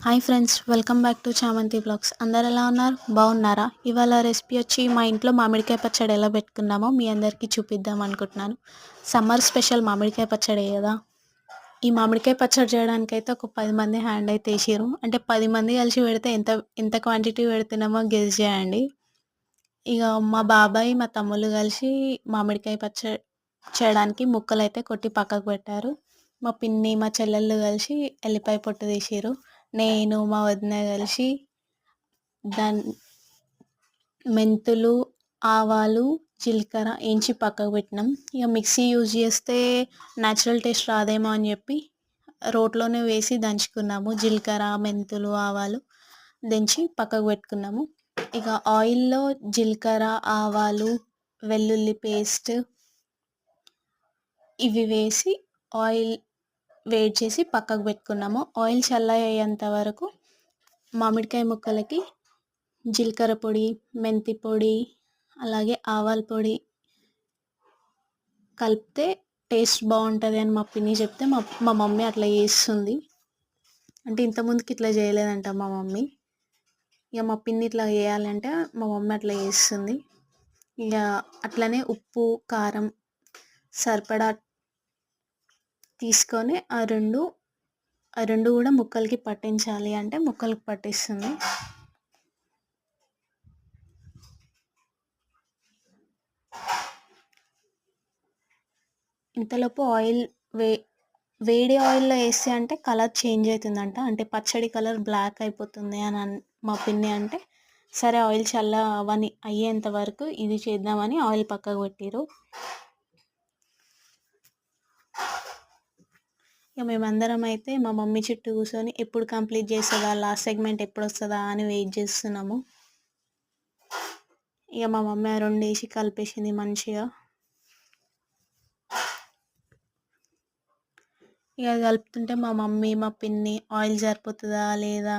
Hi friends, welcome back to చామంతి blogs. అందరు ఎలా ఉన్నారు? బాగున్నారా? ఇవాళ రెసిపీ వచ్చి మా ఇంట్లో మామిడికాయ పచ్చడి ఎలా పెట్టుకున్నామో మీ అందరికీ చూపిద్దాం అనుకుంటున్నాను. సమ్మర్ స్పెషల్ మామిడికాయ పచ్చడి కదా. ఈ మామిడికాయ పచ్చడి చేయడానికైతే ఒక 10 మంది హ్యాండ్ అయితే వేసారు. అంటే 10 మంది కలిసి పెడితే ఎంత ఎంత క్వాంటిటీ పెడుతున్నామో గెస్ చేయండి. ఇక మా బాబాయ్ మా తమ్ముళ్ళు కలిసి మామిడికాయ పచ్చడి చేయడానికి ముక్కలు అయితే కొట్టి పక్కకు పెట్టారు. మా పిన్ని మా చెల్లెళ్ళు కలిసి ఎల్లిపాయ పొట్టు తీసిర్రు. నేను మా వదిన కలిసి దాని మెంతులు, ఆవాలు, జీలకర్ర ఏంచి పక్కకు పెట్టినాం. ఇక మిక్సీ యూజ్ చేస్తే న్యాచురల్ టేస్ట్ రాదేమో అని చెప్పి రోట్లోనే వేసి దంచుకున్నాము. జీలకర్ర, మెంతులు, ఆవాలు దంచి పక్కకు పెట్టుకున్నాము. ఇక ఆయిల్లో జీలకర్ర, ఆవాలు, వెల్లుల్లి పేస్ట్ ఇవి వేసి ఆయిల్ వేడి చేసి పక్కకు పెట్టుకున్నాము. ఆయిల్ చల్లయ్యేంత వరకు మామిడికాయ ముక్కలకి జీలకర్ర పొడి, మెంతి పొడి, అలాగే ఆవాల పొడి కలిపితే టేస్ట్ బాగుంటుంది అని మా పిన్ని చెప్తే మా మమ్మీ అట్లా చేస్తుంది. అంటే ఇంతకుముందుకి ఇట్లా చేయలేదంట మా మమ్మీ. ఇక మా పిన్ని ఇట్లా చేయాలంటే మా మమ్మీ అట్లా చేస్తుంది. ఇక అట్లనే ఉప్పు, కారం సరిపడా తీసుకొని ఆ రెండు కూడా ముక్కలకి పట్టించాలి అంటే ముక్కలకి పట్టిస్తుంది. ఇంతలోపు ఆయిల్ వేడి ఆయిల్లో వేస్తే అంటే కలర్ చేంజ్ అవుతుందంట. అంటే పచ్చడి కలర్ బ్లాక్ అయిపోతుంది అని మా పిన్ని అంటే, సరే ఆయిల్ అవన్నీ అయ్యేంత వరకు ఇది చేద్దామని ఆయిల్ పక్కకు పెట్టిరు. ఇక మేమందరం అయితే మా మమ్మీ చుట్టూ కూర్చొని ఎప్పుడు కంప్లీట్ చేస్తుందా, లాస్ట్ సెగ్మెంట్ ఎప్పుడు వస్తుందా అని వెయిట్ చేస్తున్నాము. ఇక మా మమ్మీ ఆ రెండు వేసి కలిపేసింది మంచిగా. ఇక కలుపుతుంటే మా మమ్మీ మా పిన్ని ఆయిల్ సరిపోతుందా లేదా,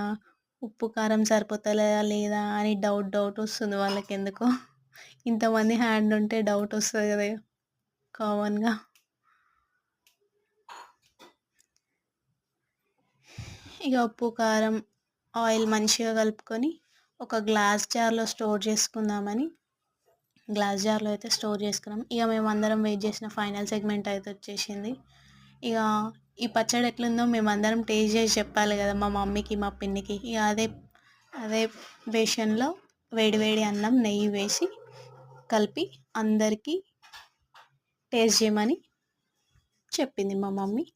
ఉప్పు కారం సరిపోతుందా లేదా అని డౌట్ వస్తుంది వాళ్ళకి. ఎందుకో ఇంతమంది హ్యాండ్ ఉంటే డౌట్ వస్తుంది కదా కామన్గా. ఇక ఉప్పు, కారం, ఆయిల్ మంచిగా కలుపుకొని ఒక గ్లాస్ జార్లో స్టోర్ చేసుకుందామని గ్లాస్ జార్లో అయితే స్టోర్ చేసుకున్నాం. ఇక మేము అందరం వెయిట్ చేసిన ఫైనల్ సెగ్మెంట్ అయితే వచ్చేసింది. ఇక ఈ పచ్చడి ఎట్లుందో మేమందరం టేస్ట్ చేసి చెప్పాలి కదా మా మమ్మీకి మా పిన్నికి. ఇక అదే బేషన్లో వేడి అన్నం, నెయ్యి వేసి కలిపి అందరికీ టేస్ట్ చేయమని చెప్పింది మా మమ్మీ.